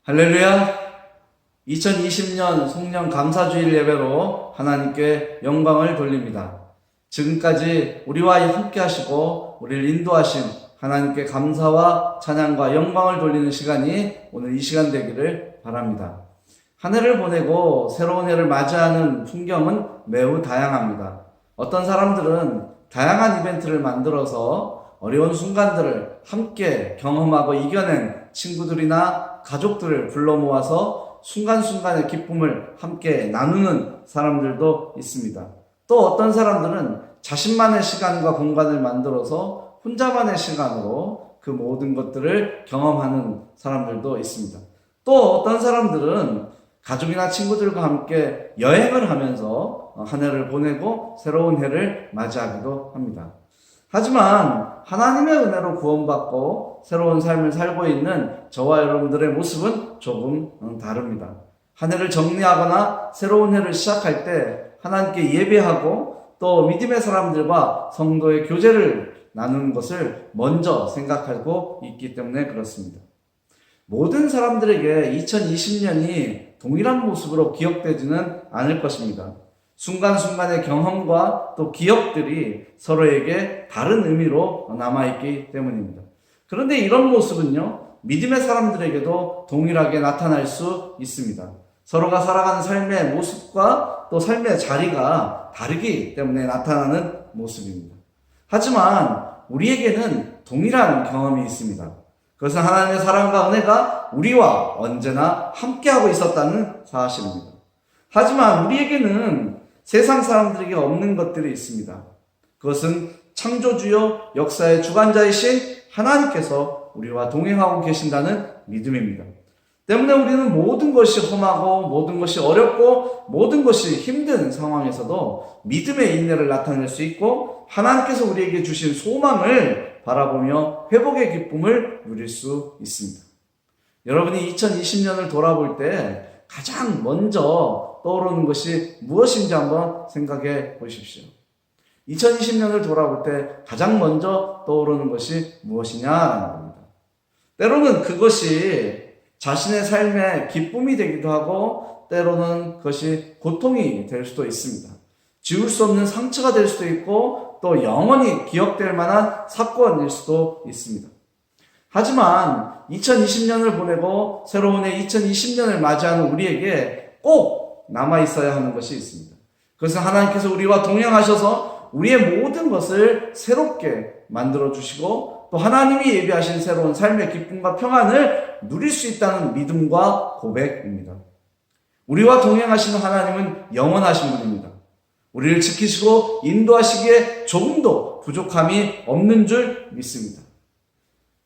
할렐루야! 2020년 송년 감사주일 예배로 하나님께 영광을 돌립니다. 지금까지 우리와 함께 하시고 우리를 인도하신 하나님께 감사와 찬양과 영광을 돌리는 시간이 오늘 이 시간 되기를 바랍니다. 한 해를 보내고 새로운 해를 맞이하는 풍경은 매우 다양합니다. 어떤 사람들은 다양한 이벤트를 만들어서 어려운 순간들을 함께 경험하고 이겨낸 친구들이나 가족들을 불러 모아서 순간순간의 기쁨을 함께 나누는 사람들도 있습니다. 또 어떤 사람들은 자신만의 시간과 공간을 만들어서 혼자만의 시간으로 그 모든 것들을 경험하는 사람들도 있습니다. 또 어떤 사람들은 가족이나 친구들과 함께 여행을 하면서 한 해를 보내고 새로운 해를 맞이하기도 합니다. 하지만 하나님의 은혜로 구원받고 새로운 삶을 살고 있는 저와 여러분들의 모습은 조금 다릅니다. 한 해를 정리하거나 새로운 해를 시작할 때 하나님께 예배하고 또 믿음의 사람들과 성도의 교제를 나누는 것을 먼저 생각하고 있기 때문에 그렇습니다. 모든 사람들에게 2020년이 동일한 모습으로 기억되지는 않을 것입니다. 순간순간의 경험과 또 기억들이 서로에게 다른 의미로 남아있기 때문입니다. 그런데 이런 모습은요, 믿음의 사람들에게도 동일하게 나타날 수 있습니다. 서로가 살아가는 삶의 모습과 또 삶의 자리가 다르기 때문에 나타나는 모습입니다. 하지만 우리에게는 동일한 경험이 있습니다. 그것은 하나님의 사랑과 은혜가 우리와 언제나 함께하고 있었다는 사실입니다. 하지만 우리에게는 세상 사람들에게 없는 것들이 있습니다. 그것은 창조주요 역사의 주관자이신 하나님께서 우리와 동행하고 계신다는 믿음입니다. 때문에 우리는 모든 것이 험하고 모든 것이 어렵고 모든 것이 힘든 상황에서도 믿음의 인내를 나타낼 수 있고 하나님께서 우리에게 주신 소망을 바라보며 회복의 기쁨을 누릴 수 있습니다. 여러분이 2020년을 돌아볼 때 가장 먼저 떠오르는 것이 무엇인지 한번 생각해 보십시오. 2020년을 돌아볼 때 가장 먼저 떠오르는 것이 무엇이냐라는 겁니다. 때로는 그것이 자신의 삶의 기쁨이 되기도 하고 때로는 그것이 고통이 될 수도 있습니다. 지울 수 없는 상처가 될 수도 있고 또 영원히 기억될 만한 사건일 수도 있습니다. 하지만 2020년을 보내고 새로운 해 2020년을 맞이하는 우리에게 꼭 남아있어야 하는 것이 있습니다. 그것은 하나님께서 우리와 동행하셔서 우리의 모든 것을 새롭게 만들어주시고 또 하나님이 예비하신 새로운 삶의 기쁨과 평안을 누릴 수 있다는 믿음과 고백입니다. 우리와 동행하시는 하나님은 영원하신 분입니다. 우리를 지키시고 인도하시기에 조금도 부족함이 없는 줄 믿습니다.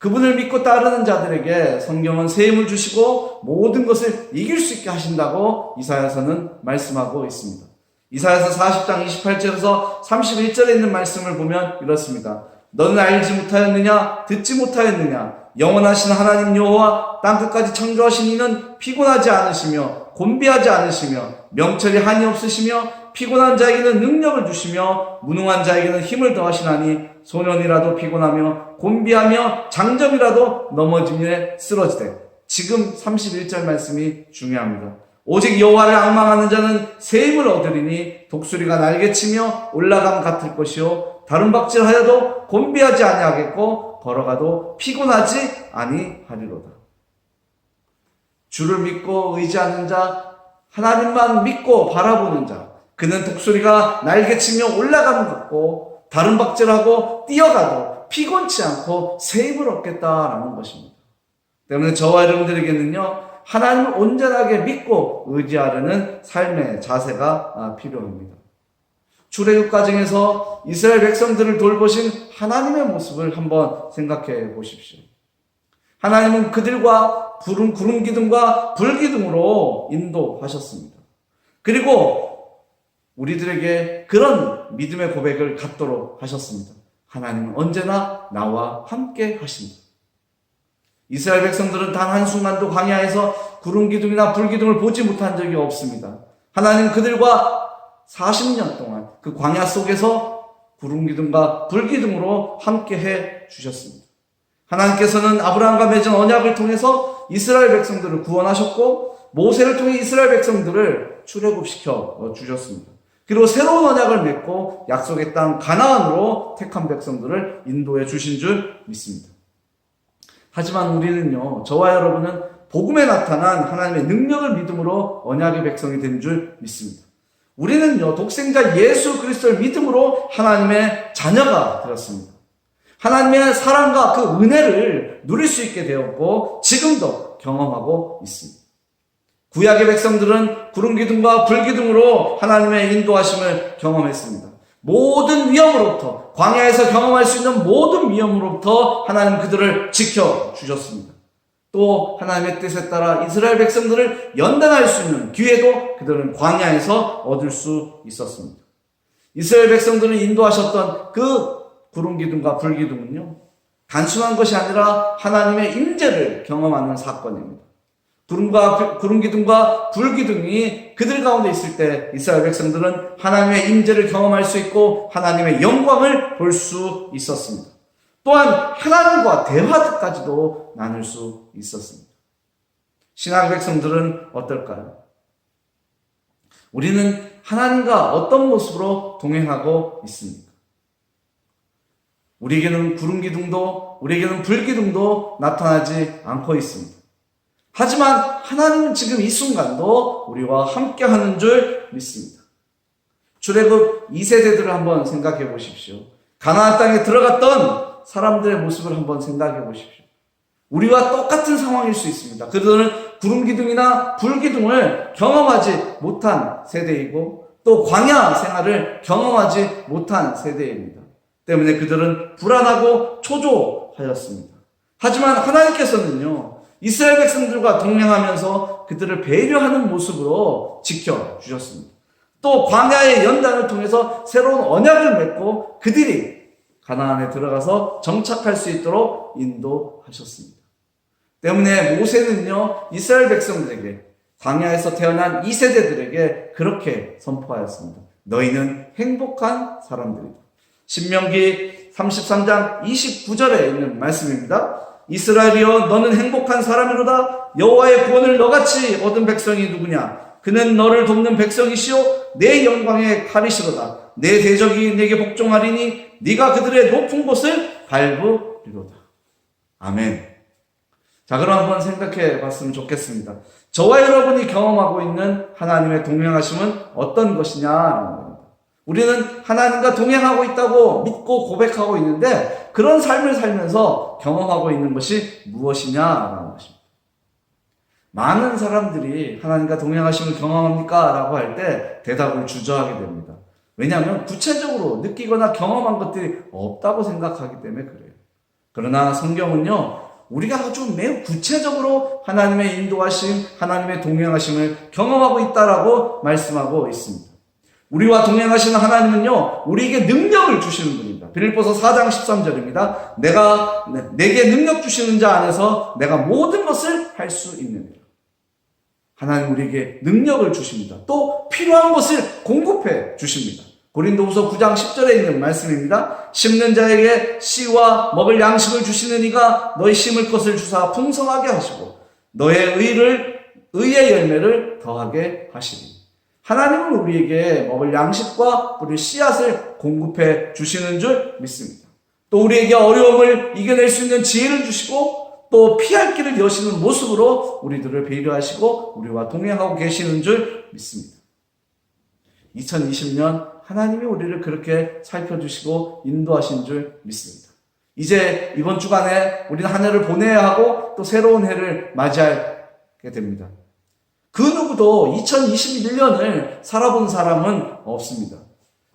그분을 믿고 따르는 자들에게 성경은 새 힘을 주시고 모든 것을 이길 수 있게 하신다고 이사야서는 말씀하고 있습니다. 이사야서 40장 28절에서 31절에 있는 말씀을 보면 이렇습니다. 너는 알지 못하였느냐? 듣지 못하였느냐? 영원하신 하나님 여호와 땅끝까지 창조하신 이는 피곤하지 않으시며 곤비하지 않으시며 명철이 한이 없으시며 피곤한 자에게는 능력을 주시며 무능한 자에게는 힘을 더하시나니 소년이라도 피곤하며 곤비하며 장점이라도 넘어짐에 쓰러지되. 지금 31절 말씀이 중요합니다. 오직 여호와를 앙망하는 자는 새 힘을 얻으리니 독수리가 날개치며 올라감 같을 것이요 다른 박질하여도 곤비하지 아니하겠고 걸어가도 피곤하지 아니하리로다. 주를 믿고 의지하는 자, 하나님만 믿고 바라보는 자, 그는 독수리가 날개치며 올라감 같고 다른 박질하고 뛰어가도 피곤치 않고 새 힘을 얻겠다라는 것입니다. 때문에 저와 여러분들에게는요, 하나님을 온전하게 믿고 의지하려는 삶의 자세가 필요합니다. 출애굽 과정에서 이스라엘 백성들을 돌보신 하나님의 모습을 한번 생각해 보십시오. 하나님은 그들과 구름 기둥과 불 기둥으로 인도하셨습니다. 그리고 우리들에게 그런 믿음의 고백을 갖도록 하셨습니다. 하나님은 언제나 나와 함께 하신다. 이스라엘 백성들은 단 한순간도 광야에서 구름 기둥이나 불 기둥을 보지 못한 적이 없습니다. 하나님은 그들과 40년 동안 그 광야 속에서 구름 기둥과 불 기둥으로 함께 해 주셨습니다. 하나님께서는 아브라함과 맺은 언약을 통해서 이스라엘 백성들을 구원하셨고 모세를 통해 이스라엘 백성들을 출애굽시켜 주셨습니다. 그리고 새로운 언약을 맺고 약속의 땅 가나안으로 택한 백성들을 인도해 주신 줄 믿습니다. 하지만 우리는요, 저와 여러분은 복음에 나타난 하나님의 능력을 믿음으로 언약의 백성이 된 줄 믿습니다. 우리는요, 독생자 예수 그리스도를 믿음으로 하나님의 자녀가 되었습니다. 하나님의 사랑과 그 은혜를 누릴 수 있게 되었고 지금도 경험하고 있습니다. 구약의 백성들은 구름 기둥과 불 기둥으로 하나님의 인도하심을 경험했습니다. 모든 위험으로부터, 광야에서 경험할 수 있는 모든 위험으로부터 하나님 그들을 지켜주셨습니다. 또 하나님의 뜻에 따라 이스라엘 백성들을 연단할 수 있는 기회도 그들은 광야에서 얻을 수 있었습니다. 이스라엘 백성들을 인도하셨던 그 구름 기둥과 불 기둥은요, 단순한 것이 아니라 하나님의 임재를 경험하는 사건입니다. 구름 기둥과 불 기둥이 그들 가운데 있을 때 이스라엘 백성들은 하나님의 임재를 경험할 수 있고 하나님의 영광을 볼 수 있었습니다. 또한 하나님과 대화까지도 나눌 수 있었습니다. 신약 백성들은 어떨까요? 우리는 하나님과 어떤 모습으로 동행하고 있습니까? 우리에게는 구름 기둥도 우리에게는 불 기둥도 나타나지 않고 있습니다. 하지만 하나님은 지금 이 순간도 우리와 함께하는 줄 믿습니다. 출애굽 2세대들을 한번 생각해 보십시오. 가나안 땅에 들어갔던 사람들의 모습을 한번 생각해 보십시오. 우리와 똑같은 상황일 수 있습니다. 그들은 구름 기둥이나 불 기둥을 경험하지 못한 세대이고 또 광야 생활을 경험하지 못한 세대입니다. 때문에 그들은 불안하고 초조하였습니다. 하지만 하나님께서는요, 이스라엘 백성들과 동행하면서 그들을 배려하는 모습으로 지켜주셨습니다. 또 광야의 연단을 통해서 새로운 언약을 맺고 그들이 가나안에 들어가서 정착할 수 있도록 인도하셨습니다. 때문에 모세는요, 이스라엘 백성들에게, 광야에서 태어난 2세대들에게 그렇게 선포하였습니다. 너희는 행복한 사람들이다. 신명기 33장 29절에 있는 말씀입니다. 이스라엘이여 너는 행복한 사람이로다. 여호와의 구원을 너같이 얻은 백성이 누구냐? 그는 너를 돕는 백성이시오 내 영광의 칼이시로다. 내 대적이 내게 복종하리니 네가 그들의 높은 곳을 밟으리로다. 아멘. 자, 그럼 한번 생각해 봤으면 좋겠습니다. 저와 여러분이 경험하고 있는 하나님의 동행하심은 어떤 것이냐라는 겁니다. 우리는 하나님과 동행하고 있다고 믿고 고백하고 있는데 그런 삶을 살면서 경험하고 있는 것이 무엇이냐라는 것입니다. 많은 사람들이 하나님과 동행하심을 경험합니까? 라고 할 때 대답을 주저하게 됩니다. 왜냐하면 구체적으로 느끼거나 경험한 것들이 없다고 생각하기 때문에 그래요. 그러나 성경은요, 우리가 아주 매우 구체적으로 하나님의 인도하심, 하나님의 동행하심을 경험하고 있다라고 말씀하고 있습니다. 우리와 동행하시는 하나님은요, 우리에게 능력을 주시는 분입니다. 빌립보서 4장 13절입니다. 내게 능력 주시는 자 안에서 내가 모든 것을 할 수 있느니라. 하나님 우리에게 능력을 주십니다. 또 필요한 것을 공급해 주십니다. 고린도후서 9장 10절에 있는 말씀입니다. 심는 자에게 씨와 먹을 양식을 주시는 이가 너희 심을 것을 주사 풍성하게 하시고 너의 의의 열매를 더하게 하시리. 하나님은 우리에게 먹을 양식과 뿌릴 씨앗을 공급해 주시는 줄 믿습니다. 또 우리에게 어려움을 이겨낼 수 있는 지혜를 주시고 또 피할 길을 여시는 모습으로 우리들을 배려하시고 우리와 동행하고 계시는 줄 믿습니다. 2020년 하나님이 우리를 그렇게 살펴주시고 인도하신 줄 믿습니다. 이제 이번 주간에 우리는 한 해를 보내야 하고 또 새로운 해를 맞이하게 됩니다. 그 누구도 2021년을 살아본 사람은 없습니다.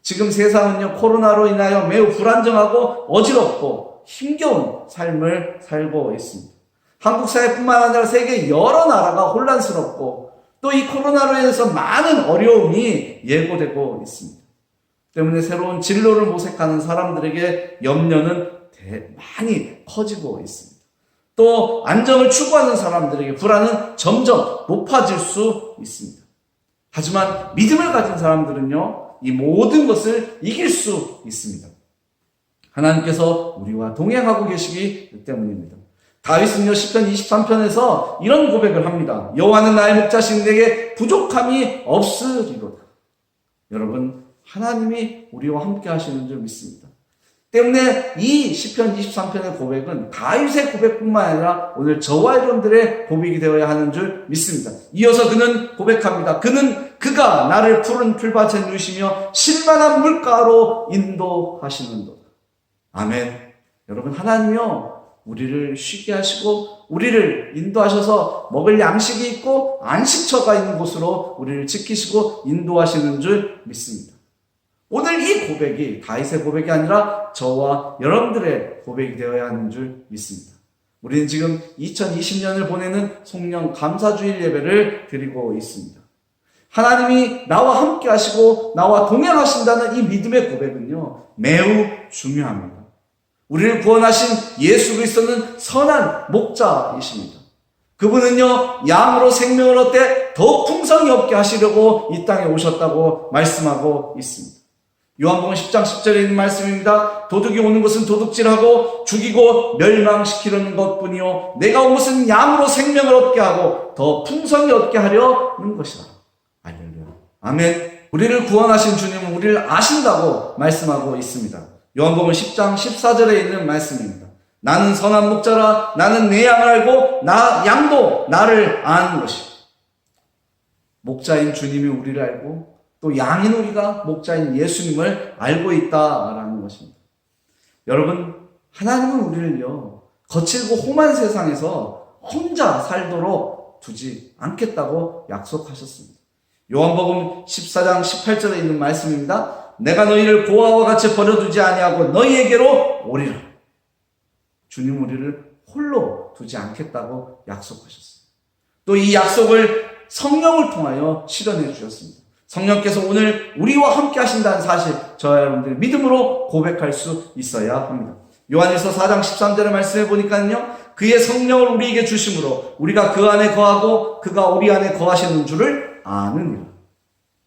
지금 세상은요, 코로나로 인하여 매우 불안정하고 어지럽고 힘겨운 삶을 살고 있습니다. 한국 사회뿐만 아니라 세계 여러 나라가 혼란스럽고 또 이 코로나로 인해서 많은 어려움이 예고되고 있습니다. 때문에 새로운 진로를 모색하는 사람들에게 염려는 많이 커지고 있습니다. 또 안정을 추구하는 사람들에게 불안은 점점 높아질 수 있습니다. 하지만 믿음을 가진 사람들은요, 이 모든 것을 이길 수 있습니다. 하나님께서 우리와 동행하고 계시기 때문입니다. 다윗은요 시편 23편에서 이런 고백을 합니다. 여호와는 나의 목자신 내게 부족함이 없으리로다. 여러분, 하나님이 우리와 함께 하시는 줄 믿습니다. 때문에 이 시편 23편의 고백은 다윗의 고백뿐만 아니라 오늘 저와 여러분들의 고백이 되어야 하는 줄 믿습니다. 이어서 그는 고백합니다. 그가 나를 푸른 풀밭에 누이시며 실만한 물가로 인도하시는도다. 아멘. 여러분, 하나님이요 우리를 쉬게 하시고 우리를 인도하셔서 먹을 양식이 있고 안식처가 있는 곳으로 우리를 지키시고 인도하시는 줄 믿습니다. 오늘 이 고백이 다윗의 고백이 아니라 저와 여러분들의 고백이 되어야 하는 줄 믿습니다. 우리는 지금 2020년을 보내는 송년 감사주일 예배를 드리고 있습니다. 하나님이 나와 함께 하시고 나와 동행하신다는 이 믿음의 고백은요 매우 중요합니다. 우리를 구원하신 예수 그리스도는 선한 목자이십니다. 그분은요 양으로 생명을 얻되 더 풍성히 얻게 하시려고 이 땅에 오셨다고 말씀하고 있습니다. 요한복음 10장 10절에 있는 말씀입니다. 도둑이 오는 것은 도둑질하고 죽이고 멸망시키려는 것뿐이요 내가 온 것은 양으로 생명을 얻게 하고 더 풍성히 얻게 하려는 것이다. 할렐루야. 아멘. 우리를 구원하신 주님은 우리를 아신다고 말씀하고 있습니다. 요한복음 10장 14절에 있는 말씀입니다. 나는 선한 목자라 나는 내 양을 알고 양도 나를 아는 것이다. 목자인 주님이 우리를 알고 또 양인 우리가 목자인 예수님을 알고 있다라는 것입니다. 여러분, 하나님은 우리를요 거칠고 험한 세상에서 혼자 살도록 두지 않겠다고 약속하셨습니다. 요한복음 14장 18절에 있는 말씀입니다. 내가 너희를 고아와 같이 버려두지 아니하고 너희에게로 오리라. 주님 우리를 홀로 두지 않겠다고 약속하셨습니다. 또 이 약속을 성령을 통하여 실현해 주셨습니다. 성령께서 오늘 우리와 함께 하신다는 사실 저와 여러분들이 믿음으로 고백할 수 있어야 합니다. 요한일서 4장 13절의 말씀해 보니까요 그의 성령을 우리에게 주심으로 우리가 그 안에 거하고 그가 우리 안에 거하시는 줄을 아느니라.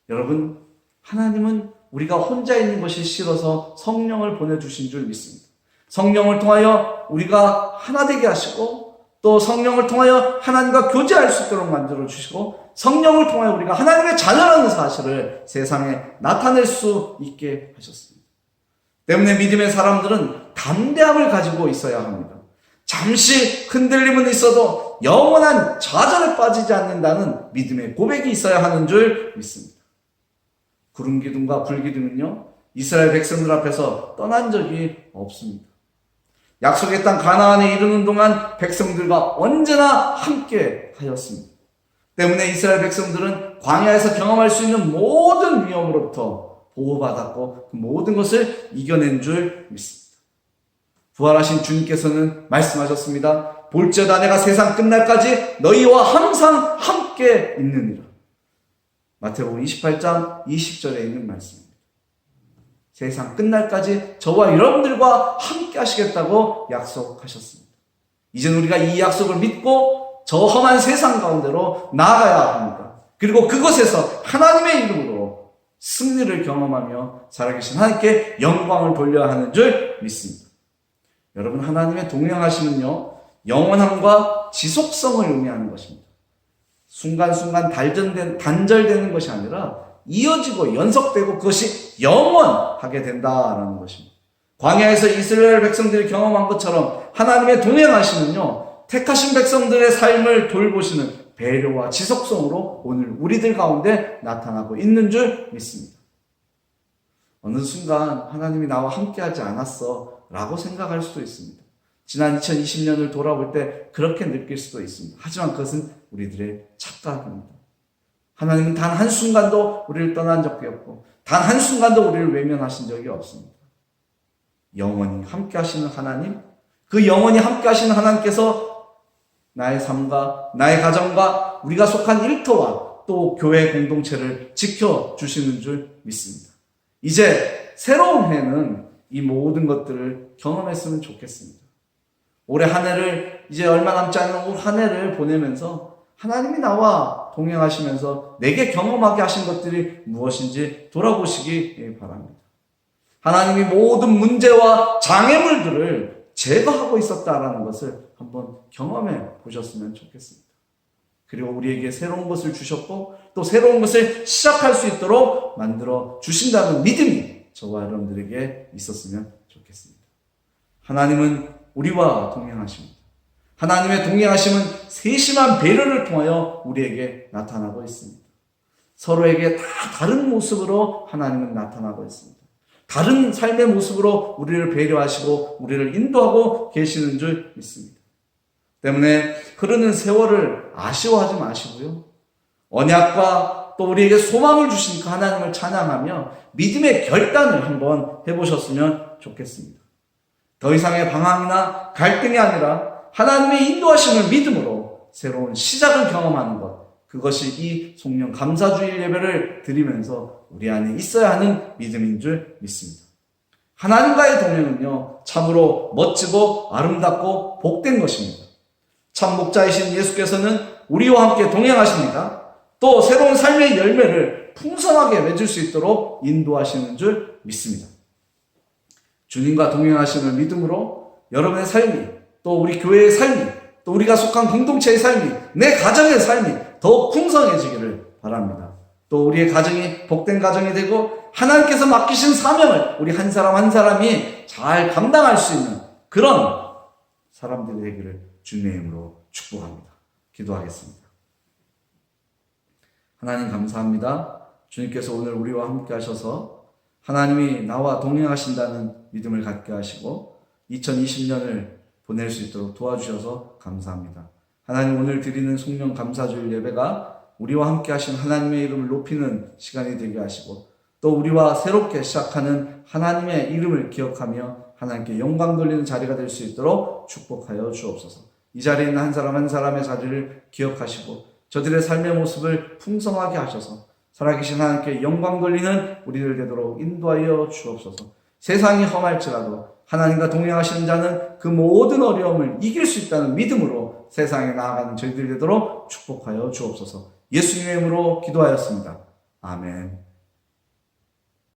여러분, 하나님은 우리가 혼자 있는 것이 싫어서 성령을 보내주신 줄 믿습니다. 성령을 통하여 우리가 하나 되게 하시고 또 성령을 통하여 하나님과 교제할 수 있도록 만들어주시고 성령을 통하여 우리가 하나님의 자녀라는 사실을 세상에 나타낼 수 있게 하셨습니다. 때문에 믿음의 사람들은 담대함을 가지고 있어야 합니다. 잠시 흔들림은 있어도 영원한 좌절에 빠지지 않는다는 믿음의 고백이 있어야 하는 줄 믿습니다. 구름 기둥과 불 기둥은요 이스라엘 백성들 앞에서 떠난 적이 없습니다. 약속의 땅 가나안에 이르는 동안 백성들과 언제나 함께 하였습니다. 때문에 이스라엘 백성들은 광야에서 경험할 수 있는 모든 위험으로부터 보호받았고 그 모든 것을 이겨낸 줄 믿습니다. 부활하신 주님께서는 말씀하셨습니다. 볼지어다 내가 세상 끝날까지 너희와 항상 함께 있느니라. 마태복음 28장 20절에 있는 말씀입니다. 세상 끝날까지 저와 여러분들과 함께 하시겠다고 약속하셨습니다. 이젠 우리가 이 약속을 믿고 저 험한 세상 가운데로 나아가야 합니다. 그리고 그곳에서 하나님의 이름으로 승리를 경험하며 살아계신 하나님께 영광을 돌려야 하는 줄 믿습니다. 여러분, 하나님의 동행하심은요 영원함과 지속성을 의미하는 것입니다. 순간순간 단절되는 것이 아니라 이어지고 연속되고 그것이 영원하게 된다라는 것입니다. 광야에서 이스라엘 백성들이 경험한 것처럼 하나님의 동행하심은요 택하신 백성들의 삶을 돌보시는 배려와 지속성으로 오늘 우리들 가운데 나타나고 있는 줄 믿습니다. 어느 순간 하나님이 나와 함께하지 않았어 라고 생각할 수도 있습니다. 지난 2020년을 돌아볼 때 그렇게 느낄 수도 있습니다. 하지만 그것은 우리들의 착각입니다. 하나님은 단 한순간도 우리를 떠난 적이 없고 단 한순간도 우리를 외면하신 적이 없습니다. 영원히 함께 하시는 하나님, 그 영원히 함께 하시는 하나님께서 나의 삶과 나의 가정과 우리가 속한 일터와 또 교회 공동체를 지켜주시는 줄 믿습니다. 이제 새로운 해는 이 모든 것들을 경험했으면 좋겠습니다. 올해 한 해를 이제 얼마 남지 않은 올 한 해를 보내면서 하나님이 나와 동행하시면서 내게 경험하게 하신 것들이 무엇인지 돌아보시기 바랍니다. 하나님이 모든 문제와 장애물들을 제거하고 있었다라는 것을 한번 경험해 보셨으면 좋겠습니다. 그리고 우리에게 새로운 것을 주셨고 또 새로운 것을 시작할 수 있도록 만들어 주신다는 믿음이 저와 여러분들에게 있었으면 좋겠습니다. 하나님은 우리와 동행하십니다. 하나님의 동행하심은 세심한 배려를 통하여 우리에게 나타나고 있습니다. 서로에게 다 다른 모습으로 하나님은 나타나고 있습니다. 다른 삶의 모습으로 우리를 배려하시고 우리를 인도하고 계시는 줄 믿습니다. 때문에 흐르는 세월을 아쉬워하지 마시고요. 언약과 또 우리에게 소망을 주시니까 하나님을 찬양하며 믿음의 결단을 한번 해보셨으면 좋겠습니다. 더 이상의 방황이나 갈등이 아니라 하나님의 인도하심을 믿음으로 새로운 시작을 경험하는 것, 그것이 이 송년 감사주일 예배를 드리면서 우리 안에 있어야 하는 믿음인 줄 믿습니다. 하나님과의 동행은요, 참으로 멋지고 아름답고 복된 것입니다. 참 목자이신 예수께서는 우리와 함께 동행하십니다. 또 새로운 삶의 열매를 풍성하게 맺을 수 있도록 인도하시는 줄 믿습니다. 주님과 동행하심을 믿음으로 여러분의 삶이, 또 우리 교회의 삶이, 또 우리가 속한 공동체의 삶이, 내 가정의 삶이 더욱 풍성해지기를 바랍니다. 또 우리의 가정이 복된 가정이 되고 하나님께서 맡기신 사명을 우리 한 사람 한 사람이 잘 감당할 수 있는 그런 사람들이 되기를 주님의 이름으로 축복합니다. 기도하겠습니다. 하나님 감사합니다. 주님께서 오늘 우리와 함께 하셔서 하나님이 나와 동행하신다는 믿음을 갖게 하시고 2020년을 보낼 수 있도록 도와주셔서 감사합니다. 하나님, 오늘 드리는 송년 감사주일 예배가 우리와 함께 하신 하나님의 이름을 높이는 시간이 되게 하시고 또 우리와 새롭게 시작하는 하나님의 이름을 기억하며 하나님께 영광 돌리는 자리가 될 수 있도록 축복하여 주옵소서. 이 자리에 있는 한 사람 한 사람의 자리를 기억하시고 저들의 삶의 모습을 풍성하게 하셔서 살아계신 하나님께 영광 돌리는 우리들 되도록 인도하여 주옵소서. 세상이 험할지라도 하나님과 동행하시는 자는 그 모든 어려움을 이길 수 있다는 믿음으로 세상에 나아가는 저희들 되도록 축복하여 주옵소서. 예수님의 이름으로 기도하였습니다. 아멘.